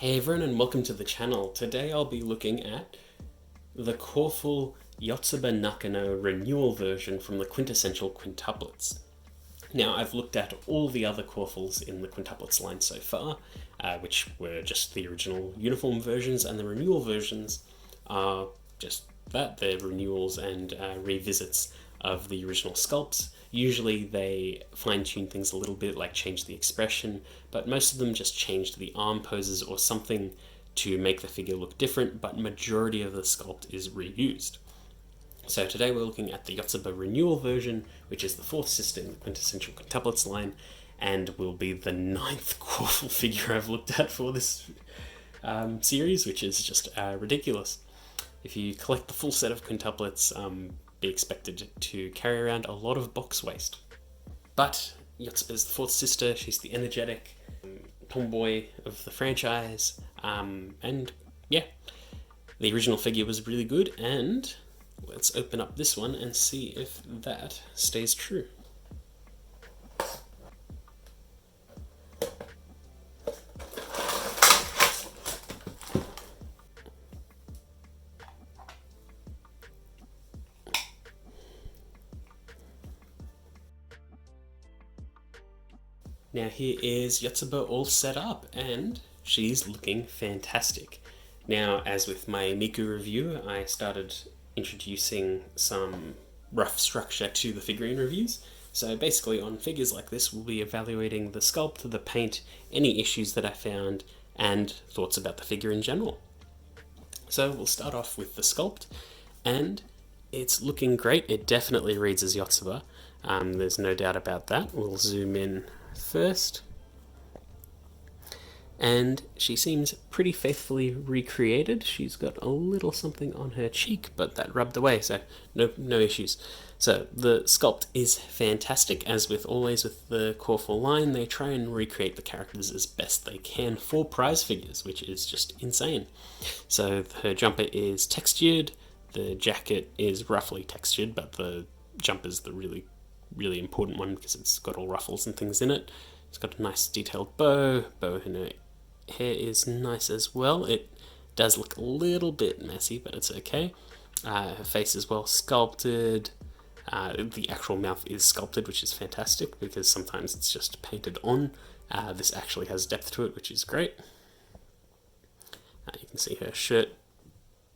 Hey everyone and welcome to the channel. Today I'll be looking at the Coreful Yotsuba Nakano renewal version from the Quintessential Quintuplets. Now I've looked at all the other Corefuls in the Quintuplets line so far, which were just the original uniform versions, and the renewal versions are just that, they're renewals and revisits of the original sculpts. Usually they fine-tune things a little bit, like change the expression, but most of them just change the arm poses or something to make the figure look different, but majority of the sculpt is reused. So today we're looking at the Yotsuba renewal version, which is the fourth sister in the Quintessential Quintuplets line, and will be the ninth Coreful figure I've looked at for this series, which is just ridiculous. If you collect the full set of quintuplets, be expected to carry around a lot of box waste. But Yotsuba is the fourth sister, she's the energetic tomboy of the franchise, and yeah, the original figure was really good, and let's open up this one and see if that stays true. Now here is Yotsuba all set up, and she's looking fantastic. Now, as with my Miku review, I started introducing some rough structure to the figurine reviews. So basically on figures like this, we'll be evaluating the sculpt, the paint, any issues that I found, and thoughts about the figure in general. So we'll start off with the sculpt, and it's looking great. It definitely reads as Yotsuba. There's no doubt about that. We'll zoom in first, and she seems pretty faithfully recreated. She's got a little something on her cheek, but that rubbed away, so no issues. So the sculpt is fantastic. As with always with the Coreful line, they try and recreate the characters as best they can for prize figures, which is just insane. So her jumper is textured, the jacket is roughly textured, but the jumper's the really important one because it's got all ruffles and things in it. It's got a nice detailed bow in her hair is nice as well. It does look a little bit messy, but it's okay. Her face is well sculpted. The actual mouth is sculpted, which is fantastic because sometimes it's just painted on. This actually has depth to it, which is great. You can see her shirt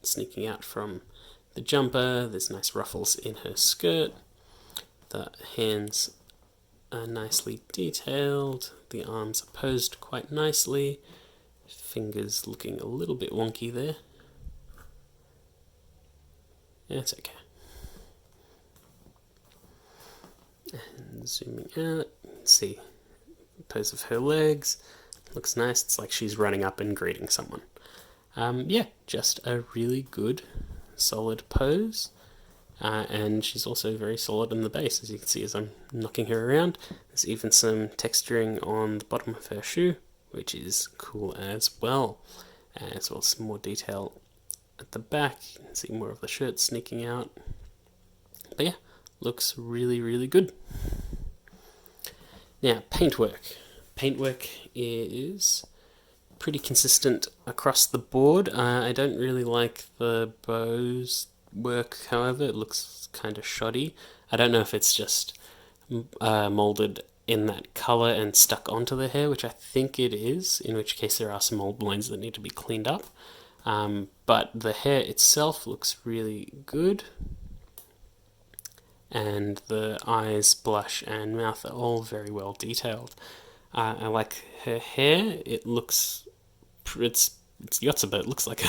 sneaking out from the jumper. There's nice ruffles in her skirt. The hands are nicely detailed, the arms are posed quite nicely, fingers looking a little bit wonky there. Yeah, it's okay. And zooming out, you can see the pose of her legs, looks nice. It's like she's running up and greeting someone. Yeah, just a really good, solid pose. And she's also very solid in the base, as you can see as I'm knocking her around. There's even some texturing on the bottom of her shoe, which is cool as well. As well as some more detail at the back. You can see more of the shirt sneaking out. But yeah, looks really good. Now, paintwork. Paintwork is pretty consistent across the board. I don't really like the bows work, however. It looks kind of shoddy. I don't know if it's just molded in that color and stuck onto the hair, which I think it is, in which case there are some mold lines that need to be cleaned up. But the hair itself looks really good, and the eyes, blush, and mouth are all very well detailed. I like her hair. It looks it's Yotsuba. It looks like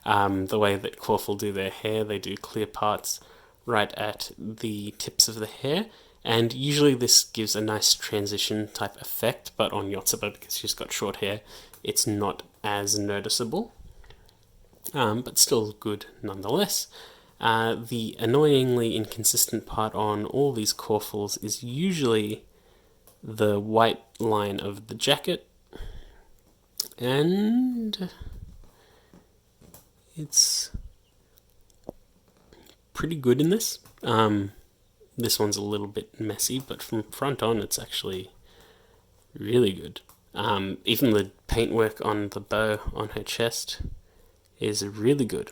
the way that Coreful do their hair. They do clear parts right at the tips of the hair, and usually this gives a nice transition type effect, but on Yotsuba, because she's got short hair, it's not as noticeable, but still good nonetheless. The annoyingly inconsistent part on all these Corefuls is usually the white line of the jacket, and it's pretty good in this. This one's a little bit messy, but from front on it's actually really good. Even the paintwork on the bow on her chest is really good.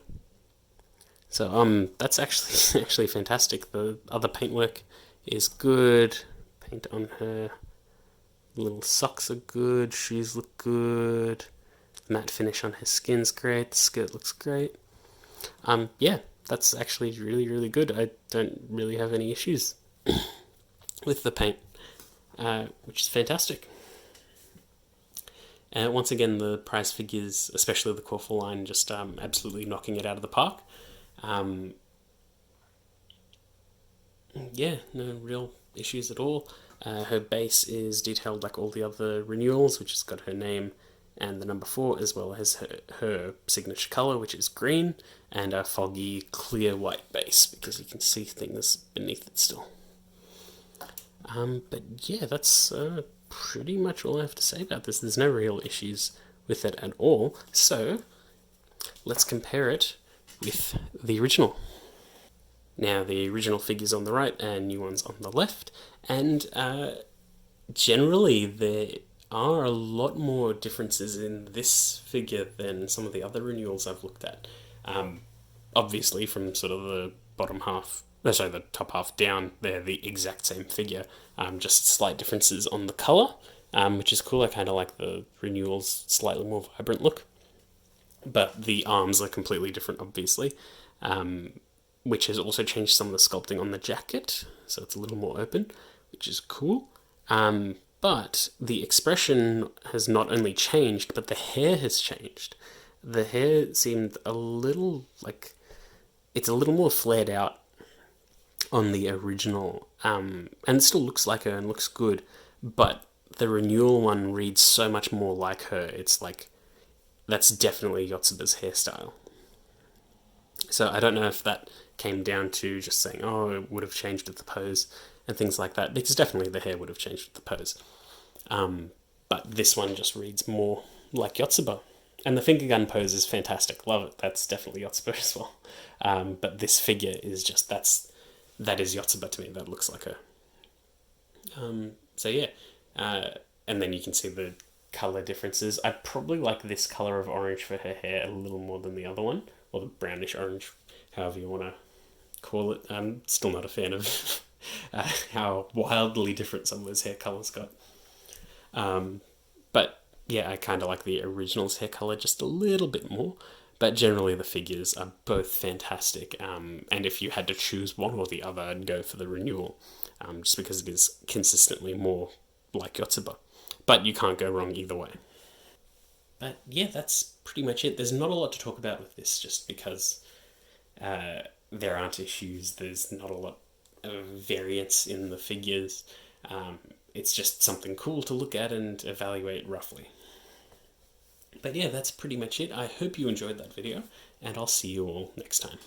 So that's actually actually fantastic. The other paintwork is good. Paint on her little socks are good. Shoes look good. Matte finish on her skin's great. The skirt looks great. Yeah, that's actually really really good. I don't really have any issues with the paint, which is fantastic. Once again, the prize figures, especially the Coreful line, just absolutely knocking it out of the park. Um, yeah, no real issues at all. Her base is detailed like all the other renewals, which has got her name and the number 4, as well as her signature colour, which is green, and a foggy, clear white base, because you can see things beneath it still. But yeah, that's pretty much all I have to say about this. There's no real issues with it at all. So let's compare it with the original. Now, the original figure's on the right and new one's on the left, and generally there are a lot more differences in this figure than some of the other renewals I've looked at. Obviously, from sort of the bottom half, sorry, the top half down, they're the exact same figure, just slight differences on the colour, which is cool. I kind of like the renewal's slightly more vibrant look, but the arms are completely different, obviously. Which has also changed some of the sculpting on the jacket, so it's a little more open, which is cool. But the expression has not only changed, but the hair has changed. The hair seemed a little like it's a little more flared out on the original, and it still looks like her and looks good, but the renewal one reads so much more like her. It's like that's definitely Yotsuba's hairstyle. So I don't know if that came down to just saying, oh, it would have changed with the pose and things like that, because definitely the hair would have changed with the pose. But this one just reads more like Yotsuba. And the finger gun pose is fantastic. Love it. That's definitely Yotsuba as well. But this figure is just, that is Yotsuba to me. That looks like her. So yeah. And then you can see the color differences. I probably like this color of orange for her hair a little more than the other one, or the brownish orange, however you want to call it. I'm still not a fan of how wildly different some of those hair colors got. But yeah, I kind of like the original's hair color just a little bit more. But generally, the figures are both fantastic. And if you had to choose one or the other, I'd go for the renewal, just because it is consistently more like Yotsuba. But you can't go wrong either way. But yeah, that's pretty much it. There's not a lot to talk about with this, just because there aren't issues. There's not a lot of variance in the figures. It's just something cool to look at and evaluate roughly. But yeah, that's pretty much it. I hope you enjoyed that video, and I'll see you all next time.